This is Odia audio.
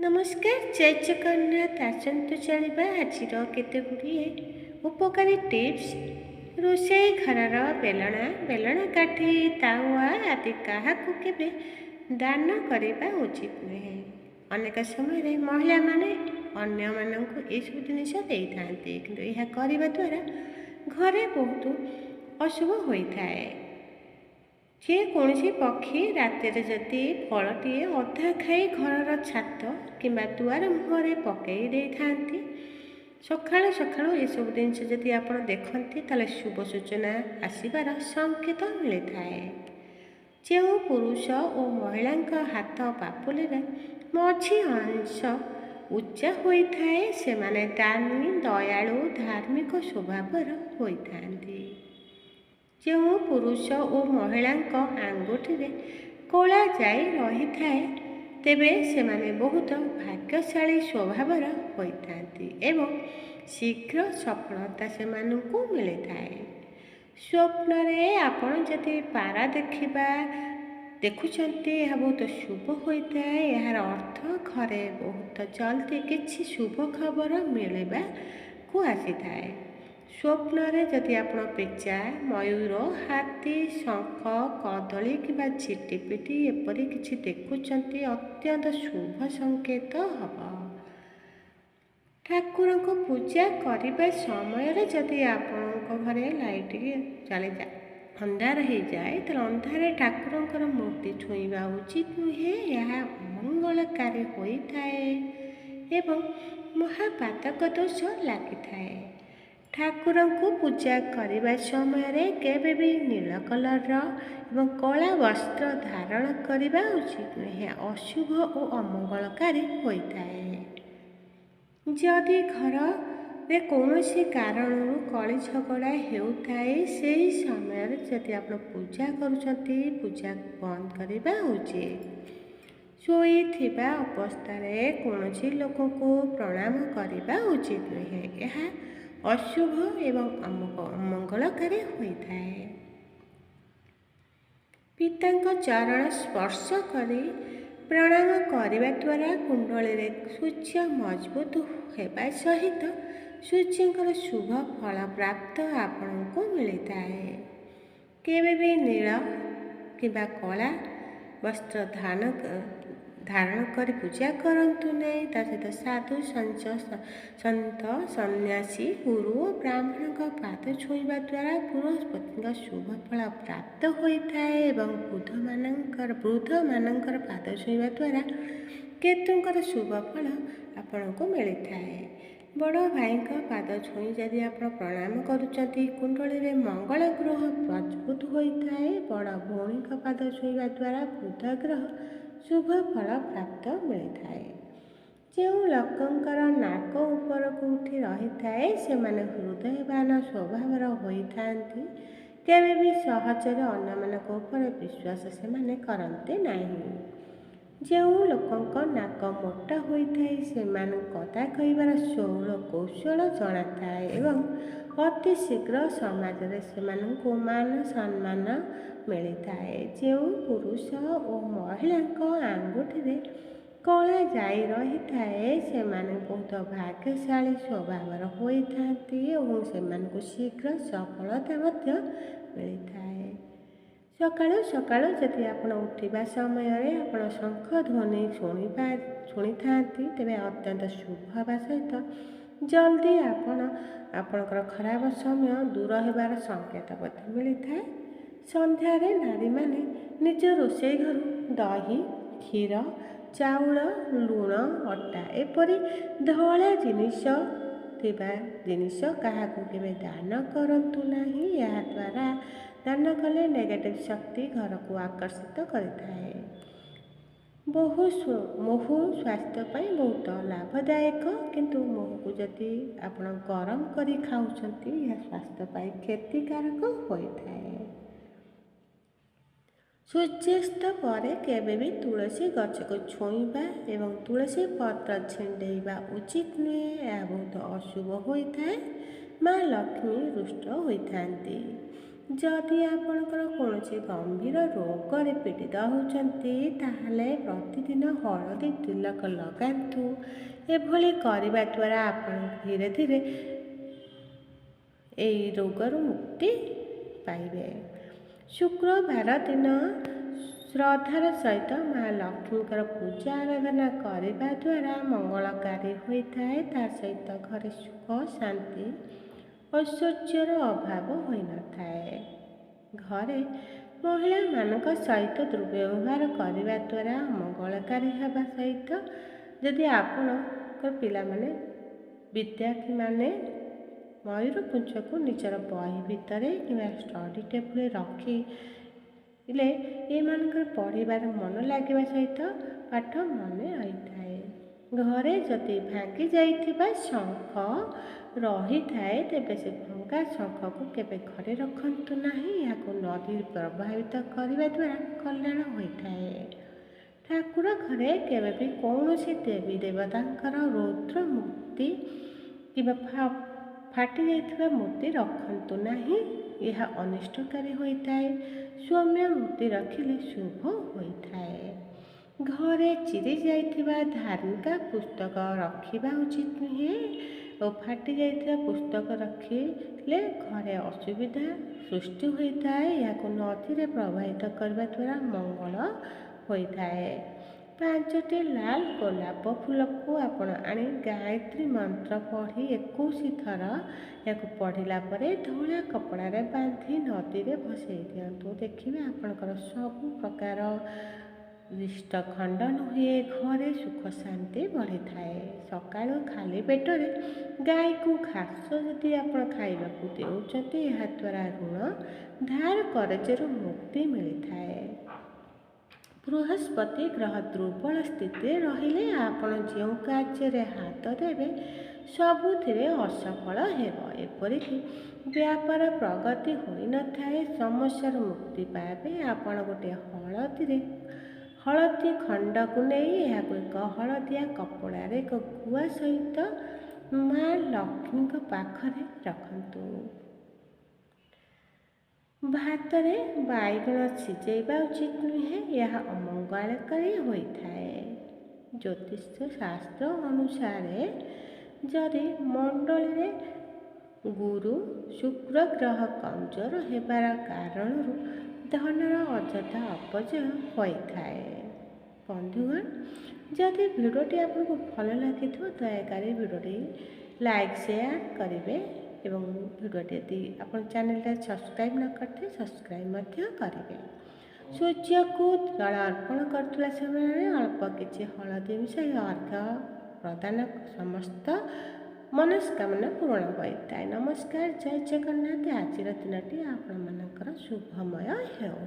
ନମସ୍କାର, ଜୟ ଜଗନ୍ନାଥ। ଆସନ୍ତୁ ଜାଣିବା ଆଜିର କେତେ ଗୁଡ଼ିଏ ଉପକାରୀ ଟିପ୍ସ। ରୋଷେଇ ଘରର ବେଲଣା କାଠି, ତାୱା ଆଦି କାହାକୁ କେବେ ଦାନ କରିବା ଉଚିତ ନୁହେଁ। ଅନେକ ସମୟରେ ମହିଳାମାନେ ଅନ୍ୟମାନଙ୍କୁ ଏସବୁ ଜିନିଷ ଦେଇଥାନ୍ତି, କିନ୍ତୁ ଏହା କରିବା ଦ୍ୱାରା ଘରେ ବହୁତ ଅଶୁଭ ହୋଇଥାଏ। ଯେକୌଣସି ପକ୍ଷୀ ରାତିରେ ଯଦି ଫଳଟିଏ ଅଧା ଖାଇ ଘରର ଛାତ କିମ୍ବା ଦୁଆର ମୁହଁରେ ପକାଇ ଦେଇଥାନ୍ତି, ସକାଳୁ ସକାଳୁ ଏସବୁ ଜିନିଷ ଯଦି ଆପଣ ଦେଖନ୍ତି ତାହେଲେ ଶୁଭ ସୂଚନା ଆସିବାର ସଂକେତ ମିଳିଥାଏ। ଯେଉଁ ପୁରୁଷ ଓ ମହିଳାଙ୍କ ହାତ ପାପୁଲିର ମଝି ଅଂଶ ଉଚ୍ଚା ହୋଇଥାଏ ସେମାନେ ଦାନୀ, ଦୟାଳୁ, ଧାର୍ମିକ ସ୍ୱଭାବର ହୋଇଥାନ୍ତି। ଯେଉଁ ପୁରୁଷ ଓ ମହିଳାଙ୍କ ଆଙ୍ଗୁଠିରେ କଳା ଯାଇ ରହିଥାଏ ତେବେ ସେମାନେ ବହୁତ ଭାଗ୍ୟଶାଳୀ ସ୍ୱଭାବର ହୋଇଥାନ୍ତି ଏବଂ ଶୀଘ୍ର ସଫଳତା ସେମାନଙ୍କୁ ମିଳିଥାଏ। ସ୍ୱପ୍ନରେ ଆପଣ ଯଦି ପାରା ଦେଖୁଛନ୍ତି ଏହା ବହୁତ ଶୁଭ ହୋଇଥାଏ। ଏହାର ଅର୍ଥ ଘରେ ବହୁତ ଜଲ୍ଦି କିଛି ଶୁଭ ଖବର ମିଳିବାକୁ ଆସିଥାଏ। ସ୍ୱପ୍ନରେ ଯଦି ଆପଣ ପେଚା, ମୟୂର, ହାତୀ, ଶଙ୍ଖ, କଦଳୀ କିମ୍ବା ଝିଟିପିଟି ଏପରି କିଛି ଦେଖୁଛନ୍ତି ଅତ୍ୟନ୍ତ ଶୁଭ ସଂକେତ ହେବ। ଠାକୁରଙ୍କ ପୂଜା କରିବା ସମୟରେ ଯଦି ଆପଣଙ୍କ ଘରେ ଲାଇଟ୍ ଅନ୍ଧାର ହେଇଯାଏ ତାହେଲେ ଅନ୍ଧାରରେ ଠାକୁରଙ୍କର ମୂର୍ତ୍ତି ଛୁଇଁବା ଉଚିତ ନୁହେଁ। ଏହା ଅମଙ୍ଗଳକାରୀ ହୋଇଥାଏ ଏବଂ ମହାପାତକ ଦୋଷ ଲାଗିଥାଏ। ଠାକୁରଙ୍କୁ ପୂଜା କରିବା ସମୟରେ କେବେ ବି ନୀଳ କଲର୍ର ଏବଂ କଳା ବସ୍ତ୍ର ଧାରଣ କରିବା ଉଚିତ ନୁହେଁ। ଅଶୁଭ ଓ ଅମଙ୍ଗଳକାରୀ ହୋଇଥାଏ। ଯଦି ଘରରେ କୌଣସି କାରଣରୁ କଳି ଝଗଡ଼ା ହେଉଥାଏ ସେହି ସମୟରେ ଯଦି ଆପଣ ପୂଜା କରୁଛନ୍ତି ପୂଜା ବନ୍ଦ କରିବା ଉଚିତ। ଶୋଇଥିବା ଅବସ୍ଥାରେ କୌଣସି ଲୋକଙ୍କୁ ପ୍ରଣାମ କରିବା ଉଚିତ ନୁହେଁ। ଏହା ଅଶୁଭ ଏବଂ ଅମଙ୍ଗଳକାରୀ ହୋଇଥାଏ। ପିତାଙ୍କ ଚରଣ ସ୍ପର୍ଶ କରି ପ୍ରଣାମ କରିବା ଦ୍ୱାରା କୁଣ୍ଡଳୀରେ ସୂର୍ଯ୍ୟ ମଜବୁତ ହେବା ସହିତ ସୂର୍ଯ୍ୟଙ୍କର ଶୁଭ ଫଳ ପ୍ରାପ୍ତ ଆପଣଙ୍କୁ ମିଳିଥାଏ। କେବେ ବି ନୀଳ କିମ୍ବା କଳା ବସ୍ତ୍ର ଧାରଣ କରି ପୂଜା କରନ୍ତୁ ନାହିଁ। ତା ସହିତ ସାଧୁ, ସନ୍ଥ, ସନ୍ନ୍ୟାସୀ, ଗୁରୁ ଓ ବ୍ରାହ୍ମଣଙ୍କ ପାଦ ଛୁଇଁବା ଦ୍ୱାରା ବୃହସ୍ପତିଙ୍କ ଶୁଭ ଫଳ ପ୍ରାପ୍ତ ହୋଇଥାଏ ଏବଂ ବୃଦ୍ଧମାନଙ୍କର ପାଦ ଛୁଇଁବା ଦ୍ୱାରା କେତୁଙ୍କର ଶୁଭ ଫଳ ଆପଣଙ୍କୁ ମିଳିଥାଏ। ବଡ଼ ଭାଇଙ୍କ ପାଦ ଛୁଇଁ ଯଦି ଆପଣ ପ୍ରଣାମ କରୁଛନ୍ତି କୁଣ୍ଡଳୀରେ ମଙ୍ଗଳ ଗ୍ରହ ମଜବୁତ ହୋଇଥାଏ। ବଡ଼ ଭଉଣୀଙ୍କ ପାଦ ଛୁଇଁବା ଦ୍ୱାରା ବୁଧ ଗ୍ରହ ଶୁଭ ଫଳ ପ୍ରାପ୍ତ ମିଳିଥାଏ। ଯେଉଁ ଲୋକଙ୍କର ନାକ ଉପରକୁ ଉଠି ରହିଥାଏ ସେମାନେ ହୃଦୟବାନ ସ୍ୱଭାବର ହୋଇଥାନ୍ତି। କେବେ ବି ସହଜରେ ଅନ୍ୟମାନଙ୍କ ଉପରେ ବିଶ୍ୱାସ ସେମାନେ କରନ୍ତି ନାହିଁ। ଯେଉଁ ଲୋକଙ୍କ ନାକ ମୋଟା ହୋଇଥାଏ ସେମାନଙ୍କୁ କଥା କହିବାର କୌଶଳ ଜଣାଥାଏ ଏବଂ ଅତି ଶୀଘ୍ର ସମାଜରେ ସେମାନଙ୍କୁ ମାନ ସମ୍ମାନ ମିଳିଥାଏ। ଯେଉଁ ପୁରୁଷ ଓ ମହିଳାଙ୍କ ଆଙ୍ଗୁଠିରେ କଳା ଯାଇ ରହିଥାଏ ସେମାନେ ବହୁତ ଭାଗ୍ୟଶାଳୀ ସ୍ୱଭାବର ହୋଇଥାନ୍ତି ଏବଂ ସେମାନଙ୍କୁ ଶୀଘ୍ର ସଫଳତା ମଧ୍ୟ ମିଳିଥାଏ। ସକାଳୁ ସକାଳୁ ଯଦି ଆପଣ ଉଠିବା ସମୟରେ ଆପଣ ଶଙ୍ଖ ଧ୍ୱନି ଶୁଣିଥାନ୍ତି ତେବେ ଅତ୍ୟନ୍ତ ଶୁଭ ହେବା ସହିତ ଜଲ୍ଦି ଆପଣଙ୍କର ଖରାପ ସମୟ ଦୂର ହେବାର ସଂକେତ ମଧ୍ୟ ମିଳିଥାଏ। ସନ୍ଧ୍ୟାରେ ନାରୀମାନେ ନିଜ ରୋଷେଇ ଘରୁ ଦହି, କ୍ଷୀର, ଚାଉଳ, ଲୁଣ, ଅଟା ଏପରି ଧଳା ଜିନିଷ କାହାକୁ କେବେ ଦାନ କରନ୍ତୁ ନାହିଁ। ଏହାଦ୍ୱାରା ଦାନ କଲେ ନେଗେଟିଭ୍ ଶକ୍ତି ଘରକୁ ଆକର୍ଷିତ କରିଥାଏ। ମହୁ ସ୍ୱାସ୍ଥ୍ୟ ପାଇଁ ବହୁତ ଲାଭଦାୟକ, କିନ୍ତୁ ମହୁକୁ ଯଦି ଆପଣ ଗରମ କରି ଖାଉଛନ୍ତି ଏହା ସ୍ୱାସ୍ଥ୍ୟ ପାଇଁ କ୍ଷତିକାରକ ହୋଇଥାଏ। ସୂର୍ଯ୍ୟାସ୍ତ ପରେ କେବେ ବି ତୁଳସୀ ଗଛକୁ ଛୁଇଁବା ଏବଂ ତୁଳସୀ ପତ୍ର ଛିଣ୍ଡେଇବା ଉଚିତ ନୁହେଁ। ଏହା ବହୁତ ଅଶୁଭ ହୋଇଥାଏ। ମା ଲକ୍ଷ୍ମୀ ରୁଷ୍ଟ ହୋଇଥାନ୍ତି। ଯଦି ଆପଣଙ୍କର କୌଣସି ଗମ୍ଭୀର ରୋଗରେ ପୀଡ଼ିତ ହେଉଛନ୍ତି ତାହେଲେ ପ୍ରତିଦିନ ହଳଦୀ ତିଲକ ଲଗାନ୍ତୁ। ଏଭଳି କରିବା ଦ୍ୱାରା ଆପଣ ଧୀରେ ଧୀରେ ଏହି ରୋଗରୁ ମୁକ୍ତି ପାଇବେ। ଶୁକ୍ରବାର ଦିନ ଶ୍ରଦ୍ଧାର ସହିତ ମା ଲକ୍ଷ୍ମୀଙ୍କର ପୂଜା ଆରାଧନା କରିବା ଦ୍ୱାରା ମଙ୍ଗଳକାରୀ ହୋଇଥାଏ। ତା ସହିତ ଘରେ ସୁଖ ଶାନ୍ତି ଐଶ୍ୱର୍ଯ୍ୟର ଅଭାବ ହୋଇନଥାଏ। ଘରେ ମହିଳାମାନଙ୍କ ସହିତ ଦୁର୍ବ୍ୟବହାର କରିବା ଦ୍ୱାରା ମଙ୍ଗଳକାରୀ ହେବା ସହିତ ଯଦି ଆପଣଙ୍କ ପିଲାମାନେ ବିଦ୍ୟାର୍ଥୀମାନେ ମୟୂରପୁଚ୍ଛକୁ ନିଜର ବହି ଭିତରେ କିମ୍ବା ଷ୍ଟଡି ଟେବୁଲରେ ରଖିଲେ ଏମାନଙ୍କର ପଢ଼ିବାର ମନ ଲାଗିବା ସହିତ ପାଠ ମନେ ରହିଥାଏ। ଘରେ ଯଦି ଭାଙ୍ଗି ଯାଇଥିବା ଶଙ୍ଖ ରହିଥାଏ ତେବେ ସେ ଭଙ୍ଗା ଶଙ୍ଖକୁ କେବେ ଘରେ ରଖନ୍ତୁ ନାହିଁ। ଏହାକୁ ନଦୀ ପ୍ରଭାବିତ କରିବା ଦ୍ୱାରା କଲ୍ୟାଣ ହୋଇଥାଏ। ଠାକୁର ଘରେ କେବେ ବି କୌଣସି ଦେବୀ ଦେବତାଙ୍କର ରୌଦ୍ର ମୂର୍ତ୍ତି କିମ୍ବା ଫାଟି ଯାଇଥିବା ମୂର୍ତ୍ତି ରଖନ୍ତୁ ନାହିଁ। ଏହା ଅନିଷ୍ଟକାରୀ ହୋଇଥାଏ। ସୌମ୍ୟ ମୂର୍ତ୍ତି ରଖିଲେ ଶୁଭ ହୋଇଥାଏ। ଘରେ ଚିରି ଯାଇଥିବା ଧାର୍ମିକ ପୁସ୍ତକ ରଖିବା ଉଚିତ ନୁହେଁ ଓ ଫାଟି ଯାଇଥିବା ପୁସ୍ତକ ରଖିଲେ ଘରେ ଅସୁବିଧା ସୃଷ୍ଟି ହୋଇଥାଏ। ଏହାକୁ ନଦୀରେ ପ୍ରବାହିତ କରିବା ଦ୍ୱାରା ମଙ୍ଗଳ ହୋଇଥାଏ। 5ଟି ଲାଲ ଗୋଲାପ ଫୁଲକୁ ଆପଣ ଆଣି ଗାୟତ୍ରୀ ମନ୍ତ୍ର ପଢ଼ି 21 ଥର ଏହାକୁ ପଢ଼ିଲା ପରେ ଧଳା କପଡ଼ାରେ ବାନ୍ଧି ନଦୀରେ ଭସାଇ ଦିଅନ୍ତୁ। ଦେଖିବେ ଆପଣଙ୍କର ସବୁ ପ୍ରକାର ରିଷ୍ଟ ଖଣ୍ଡନ ହୁଏ। ଘରେ ସୁଖ ଶାନ୍ତି ବଢ଼ିଥାଏ। ସକାଳୁ ଖାଲି ପେଟରେ ଗାଈକୁ ଘାସ ଯଦି ଆପଣ ଖାଇବାକୁ ଦେଉଛନ୍ତି ଏହାଦ୍ୱାରା ଋଣ ଧାର କରଜରୁ ମୁକ୍ତି ମିଳିଥାଏ। ବୃହସ୍ପତି ଗ୍ରହ ଦୁର୍ବଳ ସ୍ଥିତିରେ ରହିଲେ ଆପଣ ଯେଉଁ କାର୍ଯ୍ୟରେ ହାତ ଦେବେ ସବୁଥିରେ ଅସଫଳ ହେବ। ଏପରିକି ବ୍ୟାପାର ପ୍ରଗତି ହୋଇନଥାଏ। ସମସ୍ୟାରୁ ମୁକ୍ତି ପାଇବା ପାଇଁ ଆପଣ ଗୋଟିଏ ହଳଦୀ ଖଣ୍ଡକୁ ନେଇ ଏହାକୁ ଏକ ହଳଦିଆ କପଡ଼ାରେ ଏକ ଗୁଆ ସହିତ ମା ଲକ୍ଷ୍ମୀଙ୍କ ପାଖରେ ରଖନ୍ତୁ। ଭାତରେ ବାଇଗଣ ସିଝାଇବା ଉଚିତ ନୁହେଁ। ଏହା ଅମଙ୍ଗଳକାରୀ ହୋଇଥାଏ। ଜ୍ୟୋତିଷ ଶାସ୍ତ୍ର ଅନୁସାରେ ଯଦି ମଣ୍ଡଳୀରେ ଗୁରୁ ଶୁକ୍ର ଗ୍ରହ କମଜୋର ହେବାର କାରଣରୁ ଧନର ଅଯଥା ଅପଚୟ ହୋଇଥାଏ। ବନ୍ଧୁଗଣ, ଯଦି ଭିଡ଼ିଓଟି ଆପଣଙ୍କୁ ଭଲ ଲାଗିଥିବ ଦୟାକରି ଭିଡ଼ିଓଟି ଲାଇକ୍ ସେୟାର କରିବେ ଏବଂ ଭିଡ଼ିଓଟି ଯଦି ଆପଣ ଚ୍ୟାନେଲଟା ସବସ୍କ୍ରାଇବ୍ ନ କରିଥିବେ ସବସ୍କ୍ରାଇବ୍ ମଧ୍ୟ କରିବେ। ସୂର୍ଯ୍ୟକୁ ଜଳ ଅର୍ପଣ କରୁଥିବା ସମୟରେ ଅଳ୍ପ କିଛି ହଳଦୀ ମିଶାଇ ଅର୍ଘ୍ୟ ପ୍ରଦାନ ସମସ୍ତ ମନସ୍କାମନା ପୂରଣ ହୋଇଥାଏ। ନମସ୍କାର, ଜୟ ଜଗନ୍ନାଥ। ଆଜିର ଦିନଟି ଆପଣମାନଙ୍କର ଶୁଭମୟ ହେଉ।